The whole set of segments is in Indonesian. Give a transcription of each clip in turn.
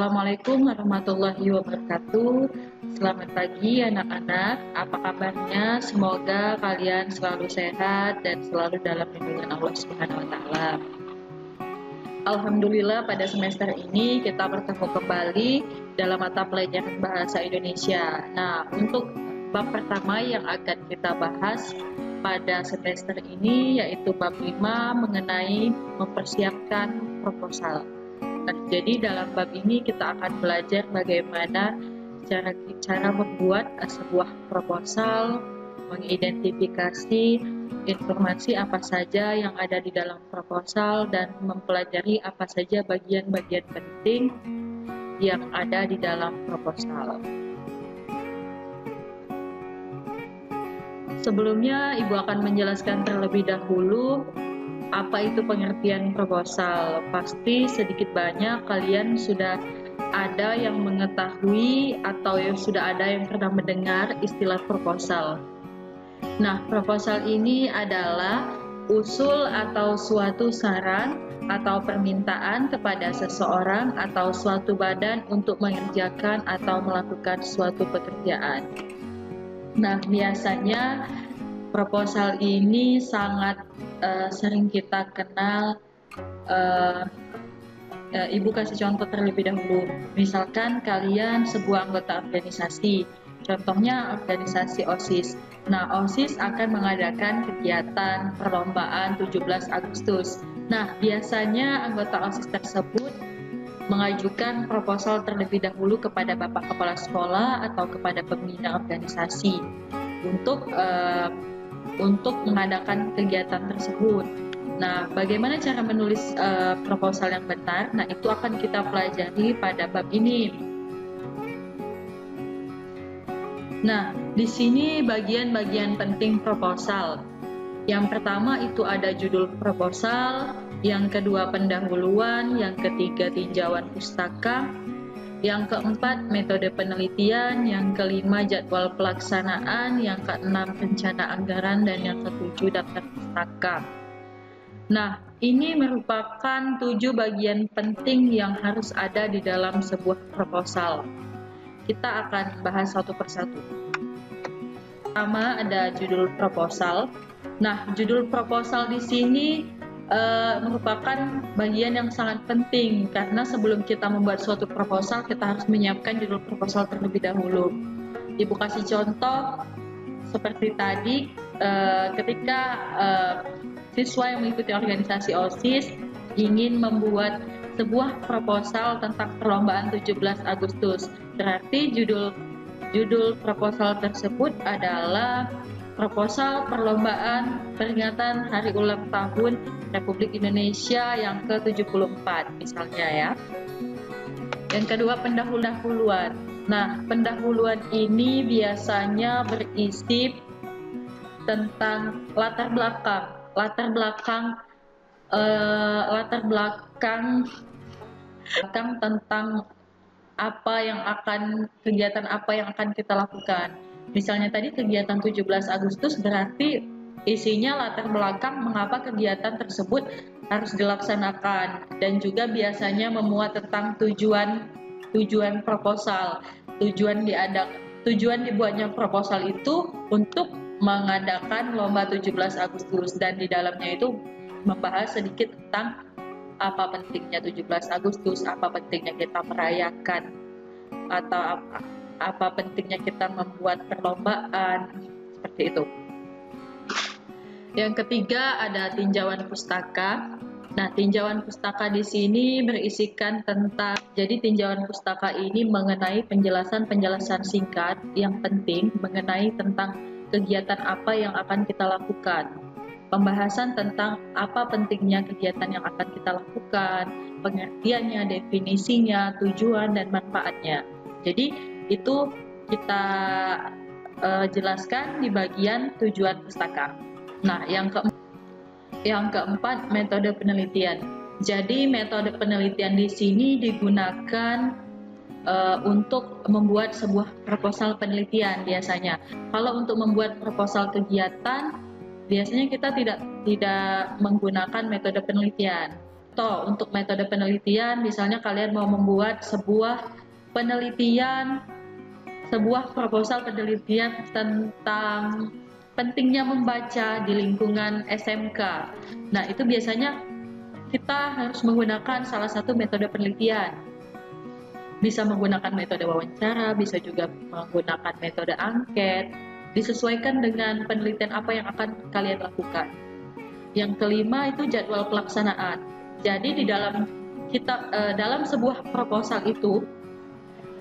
Assalamualaikum warahmatullahi wabarakatuh. Selamat pagi anak-anak, apa kabarnya? Semoga kalian selalu sehat dan selalu dalam lindungan Allah Subhanahu wa taala. Alhamdulillah pada semester ini kita bertemu kembali dalam mata pelajaran bahasa Indonesia. Nah, untuk bab pertama yang akan kita bahas pada semester ini yaitu bab 5 mengenai mempersiapkan proposal. Nah, jadi dalam bab ini kita akan belajar bagaimana cara membuat sebuah proposal, mengidentifikasi informasi apa saja yang ada di dalam proposal, dan mempelajari apa saja bagian-bagian penting yang ada di dalam proposal. Sebelumnya, Ibu akan menjelaskan terlebih dahulu apa itu pengertian proposal. Pasti sedikit banyak kalian sudah ada yang mengetahui atau sudah ada yang pernah mendengar istilah proposal. Nah, proposal ini adalah usul atau suatu saran atau permintaan kepada seseorang atau suatu badan untuk mengerjakan atau melakukan suatu pekerjaan. Nah, biasanya proposal ini sangat sering kita kenal. Ibu kasih contoh terlebih dahulu. Misalkan kalian sebuah anggota organisasi, contohnya organisasi OSIS. Nah, OSIS akan mengadakan kegiatan perlombaan 17 Agustus. Nah, biasanya anggota OSIS tersebut mengajukan proposal terlebih dahulu kepada Bapak Kepala Sekolah atau kepada pembina organisasi untuk mengadakan kegiatan tersebut. Nah, bagaimana cara menulis proposal yang benar? Nah, itu akan kita pelajari pada bab ini. Nah, di sini bagian-bagian penting proposal. Yang pertama itu ada judul proposal, yang kedua pendahuluan, yang ketiga tinjauan pustaka, yang keempat metode penelitian, yang kelima jadwal pelaksanaan, yang keenam rencana anggaran, dan yang ketujuh daftar pustaka. Nah, ini merupakan 7 bagian penting yang harus ada di dalam sebuah proposal. Kita akan bahas satu persatu. Pertama ada judul proposal. Nah, judul proposal di sini merupakan bagian yang sangat penting karena sebelum kita membuat suatu proposal kita harus menyiapkan judul proposal terlebih dahulu. Ibu kasih contoh seperti tadi ketika siswa yang mengikuti organisasi OSIS ingin membuat sebuah proposal tentang perlombaan 17 Agustus. Berarti judul proposal tersebut adalah proposal perlombaan peringatan Hari Ulang Tahun Republik Indonesia yang ke-74 misalnya ya. Yang kedua pendahuluan. Nah, pendahuluan ini biasanya berisi tentang latar belakang tentang kegiatan apa yang akan kita lakukan. Misalnya tadi kegiatan 17 Agustus berarti isinya latar belakang mengapa kegiatan tersebut harus dilaksanakan, dan juga biasanya memuat tentang tujuan proposal. Tujuan dibuatnya proposal itu untuk mengadakan lomba 17 Agustus, dan di dalamnya itu membahas sedikit tentang apa pentingnya 17 Agustus, apa pentingnya kita merayakan, atau apa pentingnya kita membuat perlombaan, seperti itu. Yang ketiga ada tinjauan pustaka. Nah, tinjauan pustaka di sini berisikan jadi tinjauan pustaka ini mengenai penjelasan singkat yang penting mengenai tentang kegiatan apa yang akan kita lakukan. Pembahasan tentang apa pentingnya kegiatan yang akan kita lakukan, pengertiannya, definisinya, tujuan, dan manfaatnya. Jadi itu kita jelaskan di bagian tujuan pustaka. Nah, yang keempat metode penelitian. Jadi metode penelitian di sini digunakan untuk membuat sebuah proposal penelitian biasanya. Kalau untuk membuat proposal kegiatan, biasanya kita tidak menggunakan metode penelitian. contoh untuk metode penelitian, misalnya kalian mau membuat sebuah penelitian, sebuah proposal penelitian tentang pentingnya membaca di lingkungan SMK. Nah, itu biasanya kita harus menggunakan salah satu metode penelitian. Bisa menggunakan metode wawancara, bisa juga menggunakan metode angket, disesuaikan dengan penelitian apa yang akan kalian lakukan. Yang kelima itu jadwal pelaksanaan. Jadi di dalam sebuah proposal itu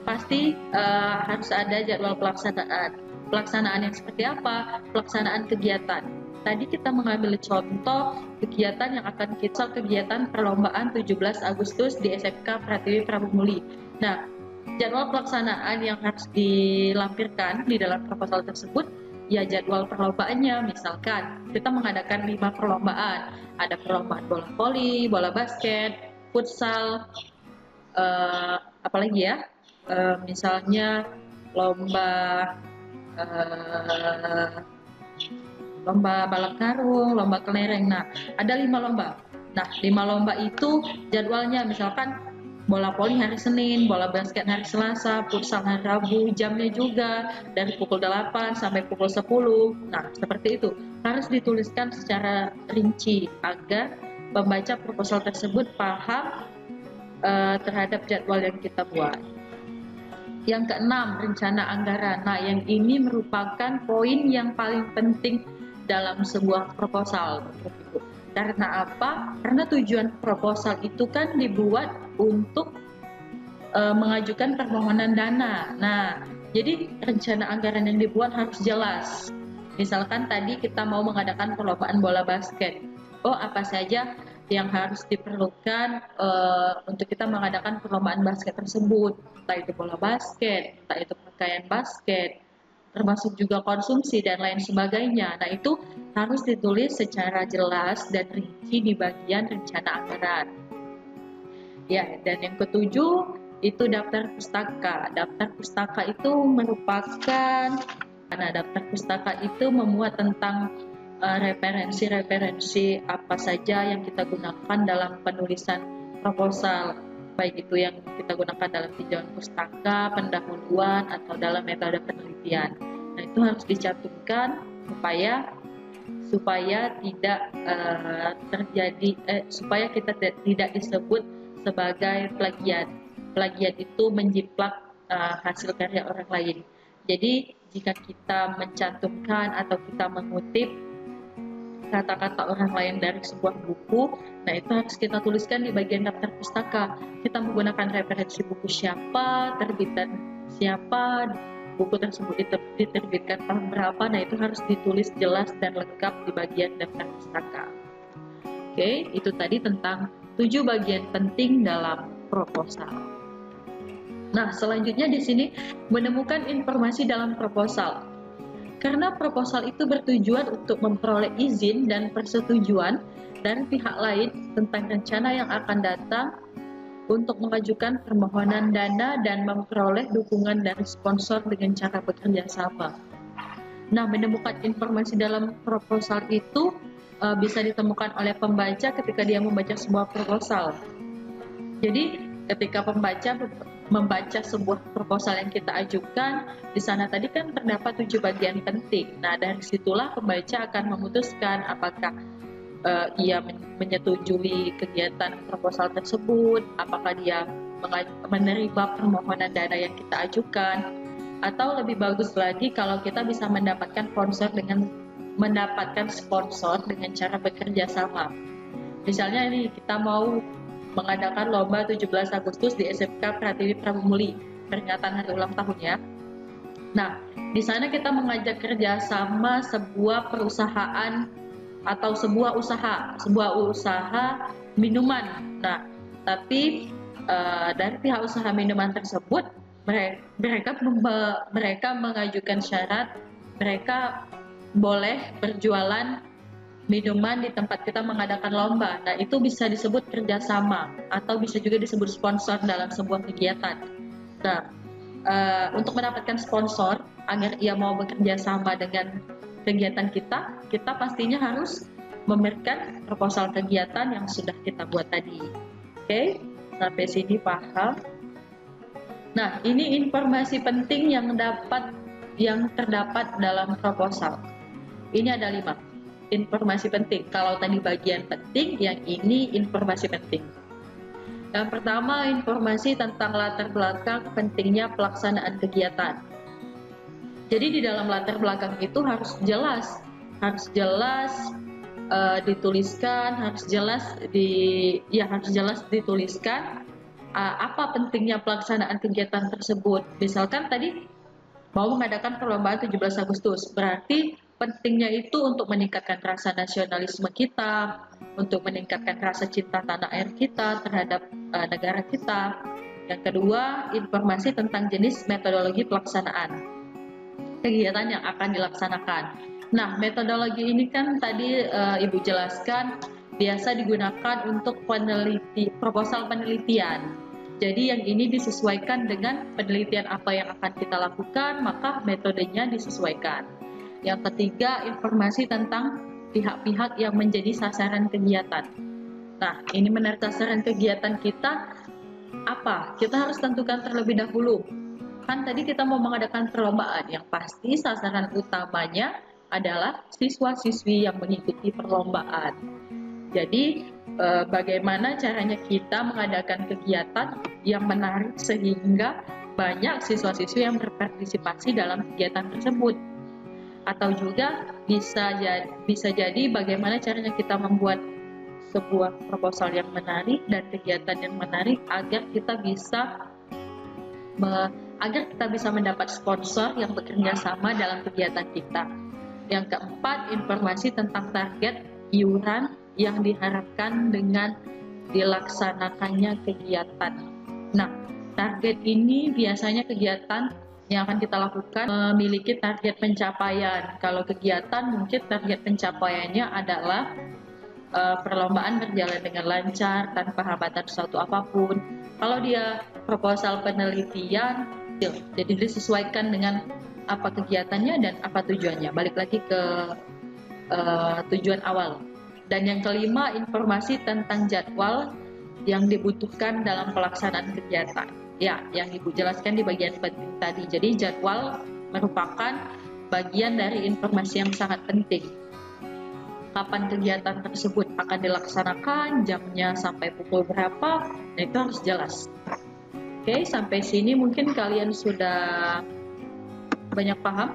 pasti harus ada jadwal pelaksanaan. Pelaksanaan yang seperti apa? Pelaksanaan kegiatan. Tadi kita mengambil contoh kegiatan yang akan kita kegiatan perlombaan 17 Agustus di SMK Pratiwi Prabumuli. Nah, jadwal pelaksanaan yang harus dilampirkan di dalam proposal tersebut ya jadwal perlombaannya. Misalkan kita mengadakan 5 perlombaan. Ada perlombaan bola voli, bola basket, futsal, apalagi ya? Misalnya lomba balap karung, lomba kelereng. Nah, ada 5 lomba. Nah, 5 lomba itu jadwalnya misalkan bola voli hari Senin, bola basket hari Selasa, futsal hari Rabu, jamnya juga dari pukul 8 sampai pukul 10. Nah, seperti itu. Harus dituliskan secara rinci agar pembaca proposal tersebut paham terhadap jadwal yang kita buat. Yang keenam, rencana anggaran. Nah, yang ini merupakan poin yang paling penting dalam sebuah proposal. Karena apa? Karena tujuan proposal itu kan dibuat untuk mengajukan permohonan dana. Nah, jadi rencana anggaran yang dibuat harus jelas. Misalkan tadi kita mau mengadakan perlombaan bola basket. Oh, apa saja yang harus diperlukan untuk kita mengadakan perlombaan basket tersebut, entah itu bola basket, entah itu pakaian basket, termasuk juga konsumsi dan lain sebagainya. Nah, itu harus ditulis secara jelas dan rinci di bagian rencana anggaran. Ya, dan yang ketujuh itu daftar pustaka. Daftar pustaka itu merupakan, daftar pustaka itu memuat tentang referensi-referensi apa saja yang kita gunakan dalam penulisan proposal, baik itu yang kita gunakan dalam tinjauan pustaka, pendahuluan, atau dalam metode penelitian. Nah, itu harus dicantumkan supaya tidak supaya kita tidak disebut sebagai plagiat. Plagiat itu menjiplak hasil karya orang lain. Jadi jika kita mencantumkan atau kita mengutip kata-kata orang lain dari sebuah buku, nah itu harus kita tuliskan di bagian daftar pustaka. Kita menggunakan referensi buku siapa, terbitan siapa, buku tersebut diterbitkan tahun berapa, nah itu harus ditulis jelas dan lengkap di bagian daftar pustaka. Oke, itu tadi tentang 7 bagian penting dalam proposal. Nah, selanjutnya di sini menemukan informasi dalam proposal. Karena proposal itu bertujuan untuk memperoleh izin dan persetujuan dari pihak lain tentang rencana yang akan datang untuk mengajukan permohonan dana dan memperoleh dukungan dari sponsor dengan cara bekerja sama. Nah, menemukan informasi dalam proposal itu bisa ditemukan oleh pembaca ketika dia membaca sebuah proposal. Jadi, ketika pembaca membaca sebuah proposal yang kita ajukan, di sana tadi kan terdapat 7 bagian penting. Nah, dari situlah pembaca akan memutuskan apakah ia menyetujui kegiatan proposal tersebut, apakah dia menerima permohonan dana yang kita ajukan, atau lebih bagus lagi kalau kita bisa mendapatkan sponsor dengan cara bekerja sama. Misalnya ini kita mau mengadakan lomba 17 Agustus di SMK Pratiwi Prabumuli, peringatan hari ulang tahunnya. Nah, di sana kita mengajak kerjasama sebuah perusahaan atau sebuah usaha minuman. Nah, tapi dari pihak usaha minuman tersebut mereka mengajukan syarat mereka boleh berjualan minuman di tempat kita mengadakan lomba. Nah, itu bisa disebut kerjasama atau bisa juga disebut sponsor dalam sebuah kegiatan. Nah, untuk mendapatkan sponsor agar ia mau bekerja sama dengan kegiatan kita pastinya harus memberikan proposal kegiatan yang sudah kita buat tadi. Oke, sampai sini paham? Nah, ini informasi penting yang terdapat dalam proposal. Ini ada 5 informasi penting. Kalau tadi bagian penting, yang ini informasi penting. Yang pertama, informasi tentang latar belakang pentingnya pelaksanaan kegiatan. Jadi di dalam latar belakang itu harus jelas dituliskan, harus jelas dituliskan apa pentingnya pelaksanaan kegiatan tersebut. Misalkan tadi mau mengadakan perlombaan 17 Agustus, berarti pentingnya itu untuk meningkatkan rasa nasionalisme kita, untuk meningkatkan rasa cinta tanah air kita terhadap negara kita. Yang kedua, informasi tentang jenis metodologi pelaksanaan kegiatan yang akan dilaksanakan. Nah, metodologi ini kan tadi Ibu jelaskan biasa digunakan untuk proposal penelitian. Jadi yang ini disesuaikan dengan penelitian apa yang akan kita lakukan, maka metodenya disesuaikan. Yang ketiga, informasi tentang pihak-pihak yang menjadi sasaran kegiatan. Nah, ini menarik sasaran kegiatan kita apa? Kita harus tentukan terlebih dahulu. Kan tadi kita mau mengadakan perlombaan, yang pasti sasaran utamanya adalah siswa-siswi yang mengikuti perlombaan. Jadi bagaimana caranya kita mengadakan kegiatan yang menarik sehingga banyak siswa-siswi yang berpartisipasi dalam kegiatan tersebut. Atau juga bisa jadi bagaimana caranya kita membuat sebuah proposal yang menarik dan kegiatan yang menarik agar kita bisa mendapat sponsor yang bekerja sama dalam kegiatan kita. Yang keempat, informasi tentang target iuran yang diharapkan dengan dilaksanakannya kegiatan. Nah, target ini biasanya kegiatan yang akan kita lakukan memiliki target pencapaian. Kalau kegiatan mungkin target pencapaiannya adalah perlombaan berjalan dengan lancar tanpa hambatan suatu apapun. Kalau dia proposal penelitian, jadi disesuaikan dengan apa kegiatannya dan apa tujuannya. Balik lagi ke tujuan awal. Dan yang kelima, informasi tentang jadwal yang dibutuhkan dalam pelaksanaan kegiatan. Ya, yang Ibu jelaskan di bagian penting tadi. Jadi jadwal merupakan bagian dari informasi yang sangat penting. Kapan kegiatan tersebut akan dilaksanakan, jamnya sampai pukul berapa, nah itu harus jelas. Oke, sampai sini mungkin kalian sudah banyak paham.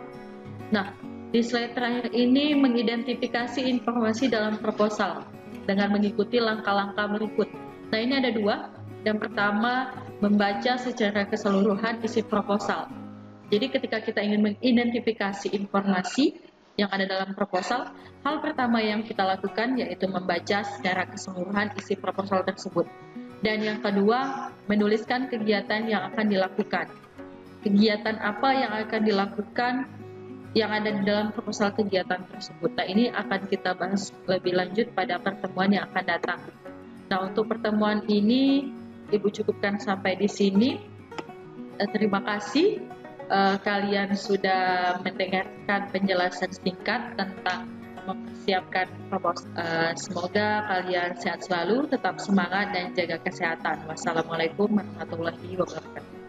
Nah, di slide terakhir ini mengidentifikasi informasi dalam proposal dengan mengikuti langkah-langkah berikut. Nah, ini ada 2. Yang pertama, membaca secara keseluruhan isi proposal. Jadi ketika kita ingin mengidentifikasi informasi yang ada dalam proposal, hal pertama yang kita lakukan yaitu membaca secara keseluruhan isi proposal tersebut. Dan yang kedua, menuliskan kegiatan yang akan dilakukan. Kegiatan apa yang akan dilakukan yang ada di dalam proposal kegiatan tersebut. Nah, ini akan kita bahas lebih lanjut pada pertemuan yang akan datang. Nah, untuk pertemuan ini Ibu cukupkan sampai di sini. Terima kasih kalian sudah mendengarkan penjelasan singkat tentang mempersiapkan proposal. Semoga kalian sehat selalu, tetap semangat dan jaga kesehatan. Wassalamualaikum warahmatullahi wabarakatuh.